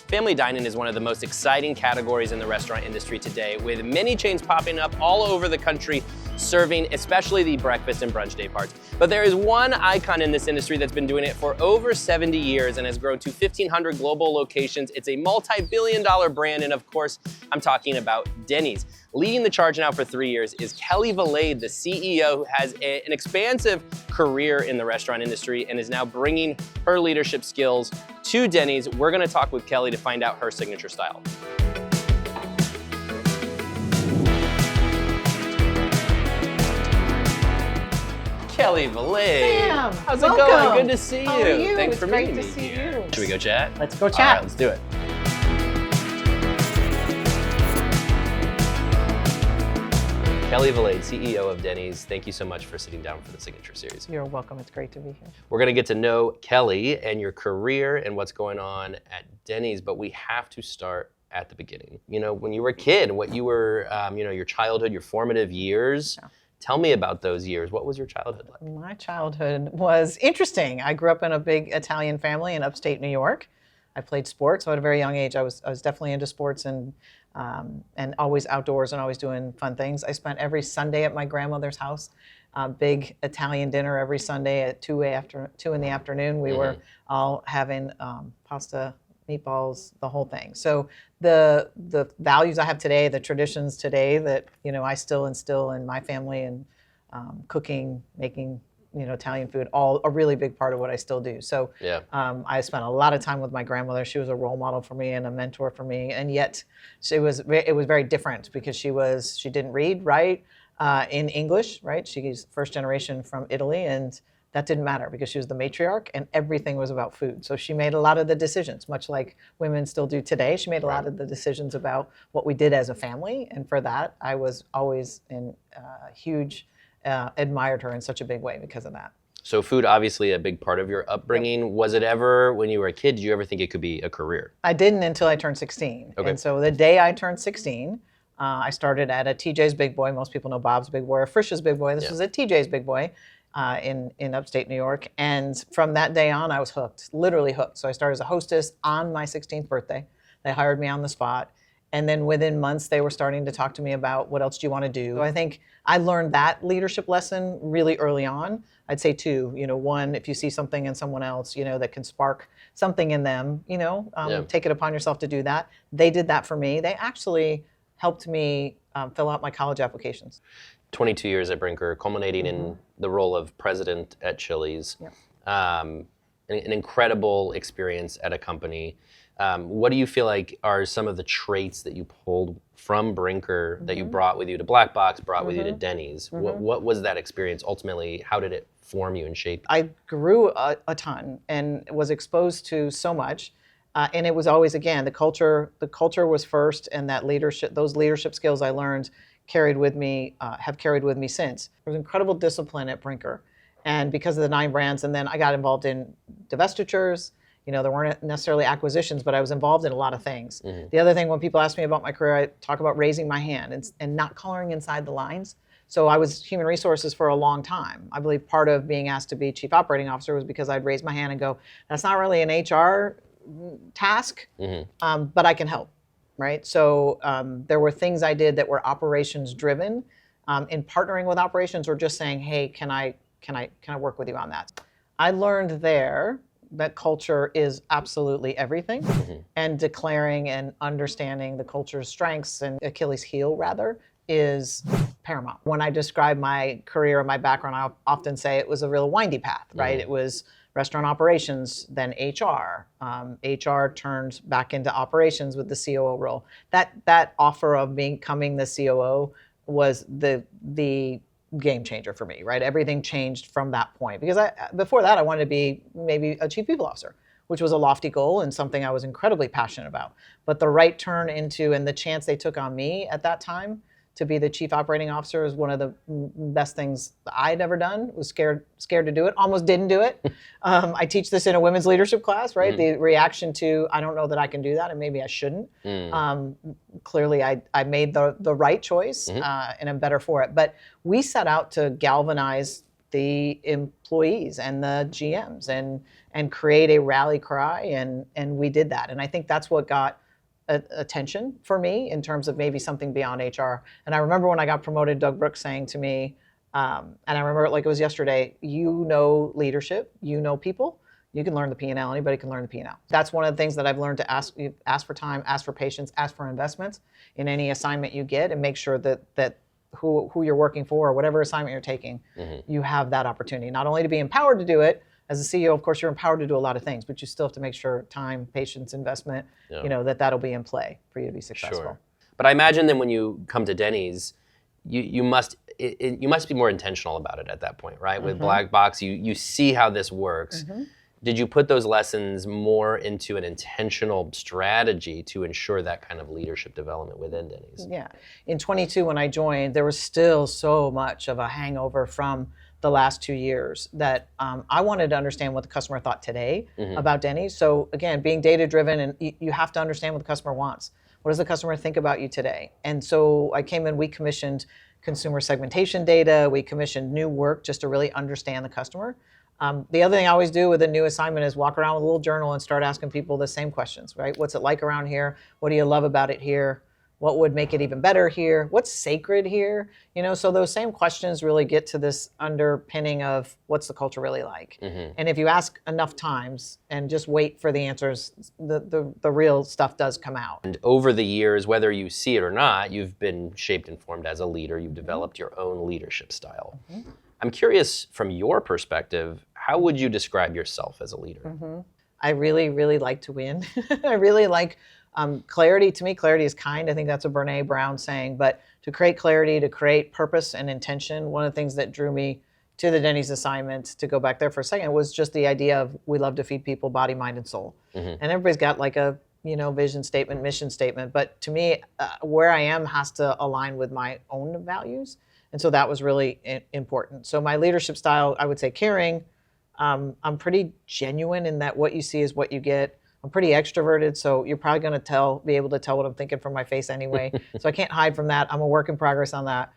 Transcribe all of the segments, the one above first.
Family dining is one of the most exciting categories in the restaurant industry today, with many chains popping up all over the country, serving especially the breakfast and brunch day parts. But there is one icon in this industry that's been doing it for over 70 years and has grown to 1,500 global locations. It's a multi-billion-dollar brand, and of course, I'm talking about Denny's. Leading the charge now for 3 years is Kelli Valade, the CEO, who has an expansive career in the restaurant industry and is now bringing her leadership skills to Denny's. We're gonna talk with Kelli to find out her signature style. Kelli Valade. Sam, how's welcome. it going? Good to see you. How are you? Thanks It's for great meeting to me see here. you. Should we go chat? Let's go All chat. right, let's do it. Kelli Valade, CEO of Denny's, thank you so much for sitting down for the Signature Series. You're welcome. It's great to be here. We're gonna get to know Kelli and your career and what's going on at Denny's, but we have to start at the beginning. You know, when you were a kid, what you were, your childhood, your formative years. Yeah. Tell me about those years. What was your childhood like? My childhood was interesting. I grew up in a big Italian family in upstate New York. I played sports, so at a very young age, I was definitely into sports and always outdoors and always doing fun things. I spent every Sunday at my grandmother's house, big Italian dinner every Sunday at 2 in the afternoon. We were all having pasta, meatballs, the whole thing. So the values I have today, the traditions today that I still instill in my family, and cooking, making Italian food, all a really big part of what I still do. So Yeah. I spent a lot of time with my grandmother. She was a role model for me and a mentor for me, and yet it was very different because she didn't read, write in English, right? She's first generation from Italy, and that didn't matter because she was the matriarch and everything was about food. So she made a lot of the decisions, much like women still do today. She made a lot of the decisions about what we did as a family, and for that, I was always admired her in such a big way because of that. So food, obviously a big part of your upbringing. Yep. Was it ever, when you were a kid, did you ever think it could be a career? I didn't until I turned 16. Okay. And so the day I turned 16, I started at a TJ's Big Boy. Most people know Bob's Big Boy or Frisch's Big Boy. This was a TJ's Big Boy in upstate New York. And from that day on, I was hooked, literally hooked. So I started as a hostess on my 16th birthday. They hired me on the spot. And then within months, they were starting to talk to me about what else do you want to do. So I think I learned that leadership lesson really early on. I'd say two. One, if you see something in someone else, that can spark something in them, take it upon yourself to do that. They did that for me. They actually helped me fill out my college applications. 22 years at Brinker, culminating in the role of president at Chili's. Yep. An incredible experience at a company. What do you feel like are some of the traits that you pulled from Brinker that you brought with you to Black Box, brought with you to Denny's? What was that experience ultimately? How did it form you and shape you? I grew a ton and was exposed to so much. And it was always, again, the culture was first, and that leadership, those leadership skills I learned have carried with me since. There was incredible discipline at Brinker. And because of the 9 brands, and then I got involved in divestitures. There weren't necessarily acquisitions, but I was involved in a lot of things. The other thing, when people ask me about my career, I talk about raising my hand and not coloring inside the lines. So I was human resources for a long time. I believe part of being asked to be chief operating officer was because I'd raise my hand and go, that's not really an HR task, but I can help, right? So there were things I did that were operations driven, in partnering with operations or just saying, hey, can I work with you on that? I learned there that culture is absolutely everything, and declaring and understanding the culture's strengths and Achilles' heel, rather, is paramount. When I describe my career and my background, I often say it was a real windy path, right? It was restaurant operations, then HR. HR turned back into operations with the COO role. That offer of becoming the COO was the game changer for me, right? Everything changed from that point, because before that I wanted to be maybe a chief people officer, which was a lofty goal and something I was incredibly passionate about. But the right turn into, and the chance they took on me at that time to be the chief operating officer is one of the best things I'd ever done. Was scared to do it, almost didn't do it. I teach this in a women's leadership class, right? The reaction to, I don't know that I can do that, and maybe I shouldn't. Clearly, I made the right choice, and I'm better for it. But we set out to galvanize the employees and the GMs and create a rally cry, and we did that. And I think that's what got attention for me in terms of maybe something beyond HR. And I remember when I got promoted, Doug Brooks saying to me, and I remember it like it was yesterday, you know leadership, you know people, you can learn the P&L, anybody can learn the P&L. That's one of the things that I've learned, to ask for time, ask for patience, ask for investments in any assignment you get, and make sure that who you're working for or whatever assignment you're taking, you have that opportunity, not only to be empowered to do it. As a CEO, of course, you're empowered to do a lot of things, but you still have to make sure time, patience, investment, that'll be in play for you to be successful. Sure. But I imagine then when you come to Denny's, you must be more intentional about it at that point, right? With Black Box, you see how this works. Did you put those lessons more into an intentional strategy to ensure that kind of leadership development within Denny's? Yeah. In 22, when I joined, there was still so much of a hangover from the last 2 years that I wanted to understand what the customer thought today about Denny's. So again, being data driven, and you have to understand what the customer wants. What does the customer think about you today? And so I came in, we commissioned consumer segmentation data, we commissioned new work just to really understand the customer. The other thing I always do with a new assignment is walk around with a little journal and start asking people the same questions, right? What's it like around here? What do you love about it here? What would make it even better here? What's sacred here? So those same questions really get to this underpinning of what's the culture really like. And if you ask enough times and just wait for the answers, the real stuff does come out. And over the years, whether you see it or not, you've been shaped and formed as a leader. You've developed your own leadership style. I'm curious, from your perspective, how would you describe yourself as a leader? I really, really like to win. I really like clarity. To me, clarity is kind. I think that's a Brene Brown saying. But to create clarity, to create purpose and intention, one of the things that drew me to the Denny's assignment, to go back there for a second, was just the idea of we love to feed people body, mind, and soul. And everybody's got like a vision statement, mission statement. But to me, where I am has to align with my own values. And so that was really important. So my leadership style, I would say caring. I'm pretty genuine in that what you see is what you get. I'm pretty extroverted, so you're probably going to be able to tell what I'm thinking from my face anyway. So I can't hide from that. I'm a work in progress on that.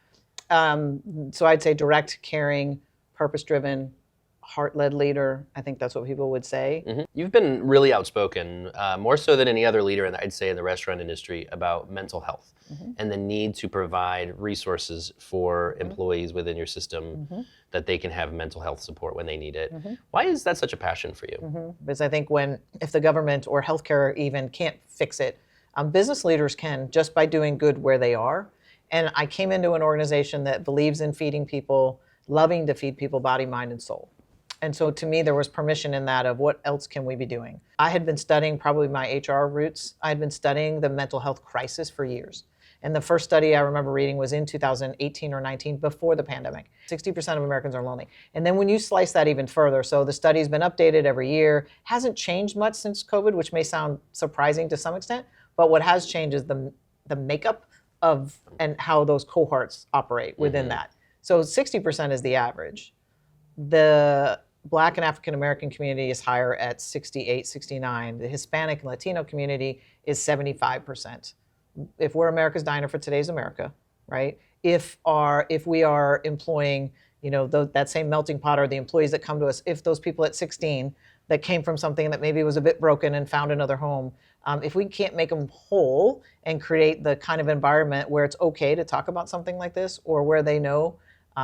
So I'd say direct, caring, purpose-driven, heart-led leader. I think that's what people would say. You've been really outspoken, more so than any other leader, I'd say, in the restaurant industry, about mental health and the need to provide resources for employees within your system that they can have mental health support when they need it. Why is that such a passion for you? Because I think if the government or healthcare even can't fix it, business leaders can, just by doing good where they are. And I came into an organization that believes in feeding people, loving to feed people body, mind, and soul. And so to me, there was permission in that of what else can we be doing? I had been studying, probably my HR roots, I had been studying the mental health crisis for years. And the first study I remember reading was in 2018 or 19, before the pandemic. 60% of Americans are lonely. And then when you slice that even further, so the study's been updated every year, hasn't changed much since COVID, which may sound surprising to some extent, but what has changed is the makeup of and how those cohorts operate within that. So 60% is the average. The Black and African American community is higher at 68, 69. The Hispanic and Latino community is 75%. If we're America's diner for today's America, right? If we are employing, that same melting pot, or the employees that come to us, if those people at 16 that came from something that maybe was a bit broken and found another home, if we can't make them whole and create the kind of environment where it's okay to talk about something like this, or where they know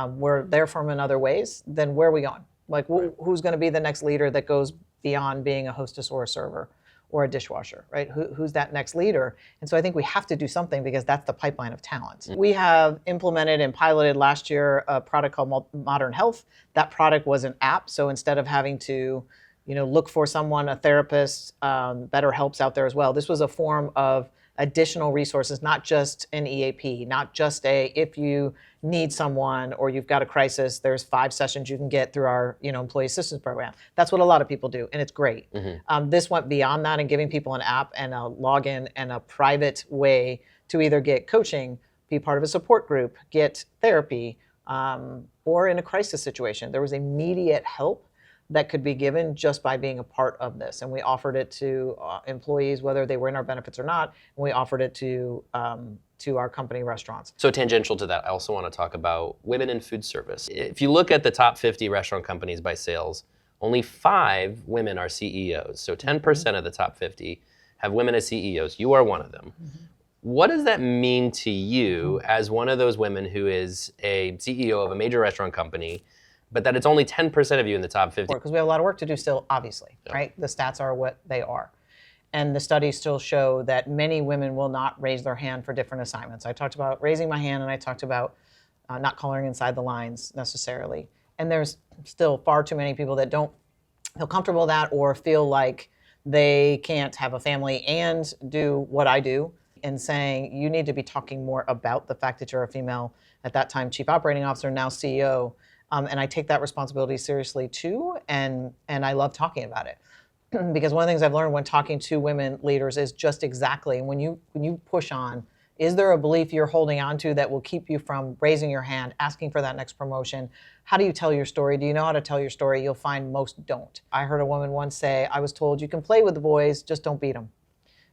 we're there for them in other ways, then where are we going? Like, who's going to be the next leader that goes beyond being a hostess or a server or a dishwasher, right? Who's that next leader? And so I think we have to do something, because that's the pipeline of talent. We have implemented and piloted last year a product called Modern Health. That product was an app. So instead of having to, look for someone, a therapist, BetterHelp's out there as well. This was a form of additional resources, not just an EAP, not just if you need someone or you've got a crisis, there's 5 sessions you can get through our employee assistance program. That's what a lot of people do, and it's great. This went beyond that and giving people an app and a login and a private way to either get coaching, be part of a support group, get therapy, or in a crisis situation. There was immediate help that could be given just by being a part of this. And we offered it to employees, whether they were in our benefits or not, and we offered it to our company restaurants. So tangential to that, I also want to talk about women in food service. If you look at the top 50 restaurant companies by sales, only 5 women are CEOs. So 10% of the top 50 have women as CEOs. You are one of them. What does that mean to you as one of those women who is a CEO of a major restaurant company, but that it's only 10% of you in the top 50? Because we have a lot of work to do still, obviously, right? The stats are what they are. And the studies still show that many women will not raise their hand for different assignments. I talked about raising my hand, and I talked about not coloring inside the lines necessarily. And there's still far too many people that don't feel comfortable with that or feel like they can't have a family and do what I do, and saying you need to be talking more about the fact that you're a female, at that time chief operating officer, now CEO. And I take that responsibility seriously too, and I love talking about it. Because one of the things I've learned when talking to women leaders is just exactly when you push on, is there a belief you're holding on to that will keep you from raising your hand, asking for that next promotion? How do you tell your story? Do you know how to tell your story? You'll find most don't. I heard a woman once say, I was told you can play with the boys, just don't beat them.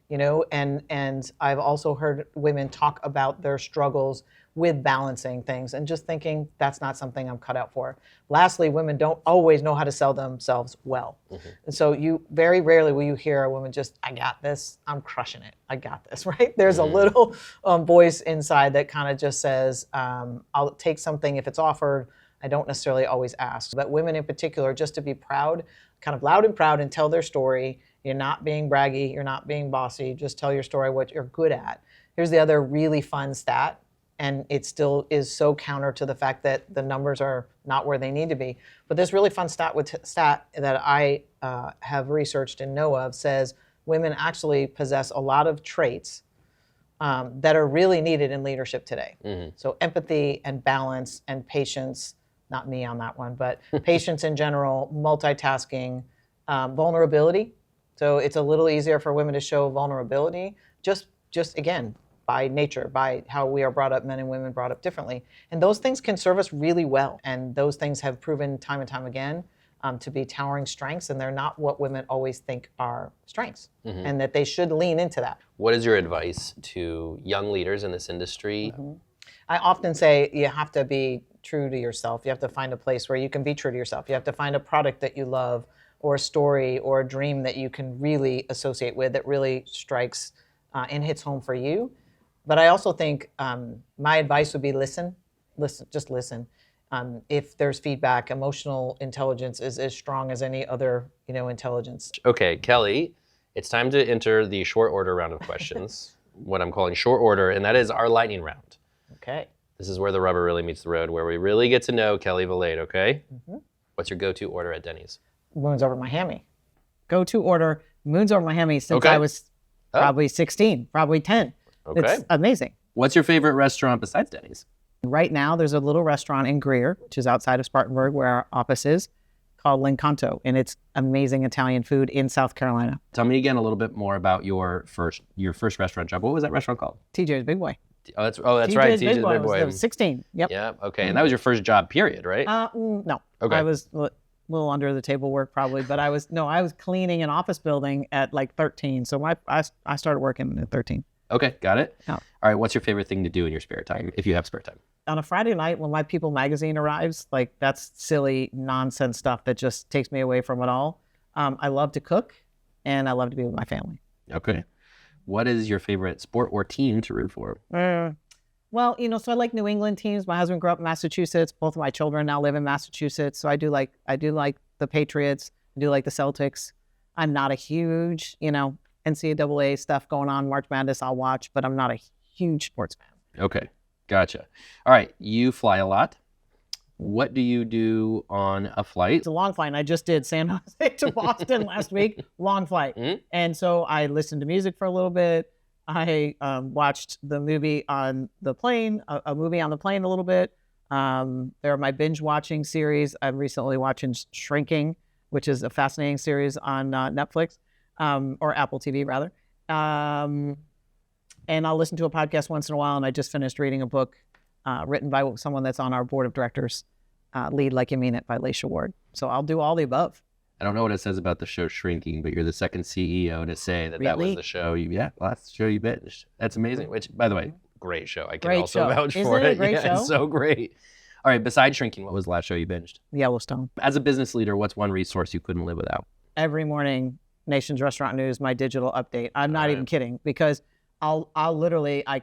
You know, and I've also heard women talk about their struggles with balancing things and just thinking that's not something I'm cut out for. Lastly, women don't always know how to sell themselves well. And so you very rarely will you hear a woman just, I got this, I'm crushing it, I got this, right? There's a little voice inside that kind of just says, I'll take something if it's offered. I don't necessarily always ask. But women in particular, just to be proud, kind of loud and proud and tell their story. You're not being braggy, you're not being bossy, just tell your story, what you're good at. Here's the other really fun stat, and it still is so counter to the fact that the numbers are not where they need to be. But this really fun stat that I have researched and know of says women actually possess a lot of traits that are really needed in leadership today. So empathy and balance and patience, not me on that one, but patience in general, multitasking, vulnerability. So it's a little easier for women to show vulnerability, just again, by nature, by how we are brought up, men and women brought up differently. And those things can serve us really well. And those things have proven time and time again to be towering strengths, and they're not what women always think are strengths, and that they should lean into that. What is your advice to young leaders in this industry? I often say you have to be true to yourself. You have to find a place where you can be true to yourself. You have to find a product that you love, or a story or a dream that you can really associate with, that really strikes and hits home for you. But I also think my advice would be listen, just listen. If there's feedback, emotional intelligence is as strong as any other, intelligence. Okay, Kelli, it's time to enter the short order round of questions, what I'm calling short order, and that is our lightning round. Okay. This is where the rubber really meets the road, where we really get to know Kelli Valade, okay? What's your go-to order at Denny's? Moons over Miami. Go-to order, moons over Miami since I was probably 16, probably 10. Okay. It's amazing. What's your favorite restaurant besides Denny's? Right now, there's a little restaurant in Greer, which is outside of Spartanburg, where our office is, called L'Incanto, and it's amazing Italian food in South Carolina. Tell me again a little bit more about your first restaurant job. What was that restaurant called? TJ's Big Boy. Oh, that's right, TJ's Big Boy. I was 16. Yep. Yeah. Okay, and that was your first job, period, right? No. Okay. I was a little under the table work probably, but I was cleaning an office building at like 13. So I started working at 13. Okay, got it. Oh. All right, what's your favorite thing to do in your spare time, if you have spare time? On a Friday night when My People magazine arrives, like that's silly nonsense stuff that just takes me away from it all. I love to cook, and I love to be with my family. Okay. What is your favorite sport or team to root for? Well, so I like New England teams. My husband grew up in Massachusetts. Both of my children now live in Massachusetts. So I do like the Patriots. I do like the Celtics. I'm not a huge, NCAA stuff going on, March Madness I'll watch, but I'm not a huge sports fan. Okay, gotcha. All right, you fly a lot. What do you do on a flight? It's a long flight. I just did San Jose to Boston last week. Long flight. And so I listened to music for a little bit. I watched the movie on the plane, a movie on the plane a little bit. There are my binge watching series. I'm recently watching Shrinking, which is a fascinating series on Netflix, or Apple TV rather. And I'll listen to a podcast once in a while. And I just finished reading a book written by someone that's on our board of directors, Lead Like You Mean It by Laisha Ward. So I'll do all the above. I don't know what it says about the show shrinking, but you're the second CEO to say that that was Really? the show last show you binged. That's amazing. Which, by the way, great show. I can Great also show. vouch Isn't for it a it. great Yeah, show? it's so great. All right, besides shrinking, what was the last show you binged? Yellowstone. As a business leader, what's one resource you couldn't live without? Every morning, Nation's Restaurant News, my digital update. I'm not All right. even kidding, because I'll literally, I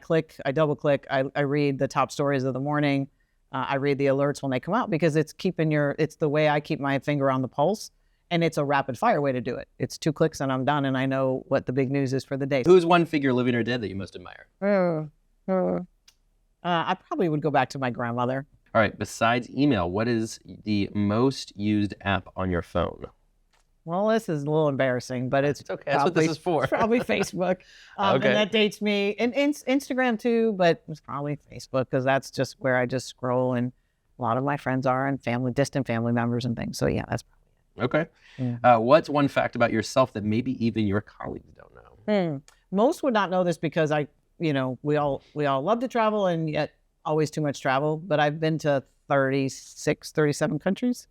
double click, I read the top stories of the morning. I read the alerts when they come out, because it's the way I keep my finger on the pulse. And it's a rapid fire way to do it. It's 2 clicks and I'm done, and I know what the big news is for the day. Who's one figure, living or dead, that you most admire? I probably would go back to my grandmother. All right, besides email, what is the most used app on your phone? Well, this is a little embarrassing, but it's okay. That's what this is for. It's probably Facebook. Okay. And that dates me. And Instagram too, but it's probably Facebook, because that's just where I just scroll, and a lot of my friends are, and distant family members and things. So yeah, that's probably it. Okay. Yeah. What's one fact about yourself that maybe even your colleagues don't know? Most would not know this, because we all love to travel, and yet always too much travel. But I've been to 37 countries.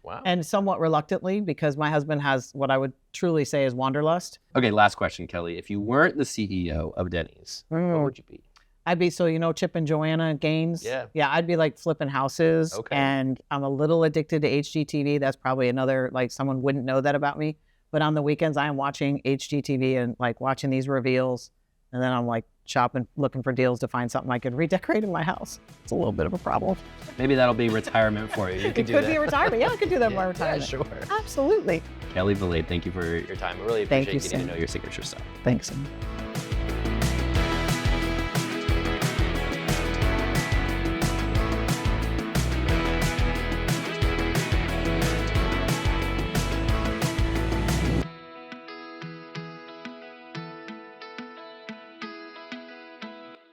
Wow. And somewhat reluctantly, because my husband has what I would truly say is wanderlust. Okay, last question, Kelly. If you weren't the CEO of Denny's, what would you be? I'd be, Chip and Joanna Gaines. Yeah. Yeah, I'd be like flipping houses. Okay. And I'm a little addicted to HGTV. That's probably another, someone wouldn't know that about me. But on the weekends, I am watching HGTV and watching these reveals. And then I'm shopping, looking for deals to find something I could redecorate in my house. It's a little bit of a problem. Maybe that'll be retirement for you. You can It do could that. be a retirement. Yeah, I could do that in my retirement. Yeah, sure. Absolutely. Kelli Valade, thank you for your time. I really Thank appreciate you, getting to Sam. know your signature stuff. Thanks. Sam.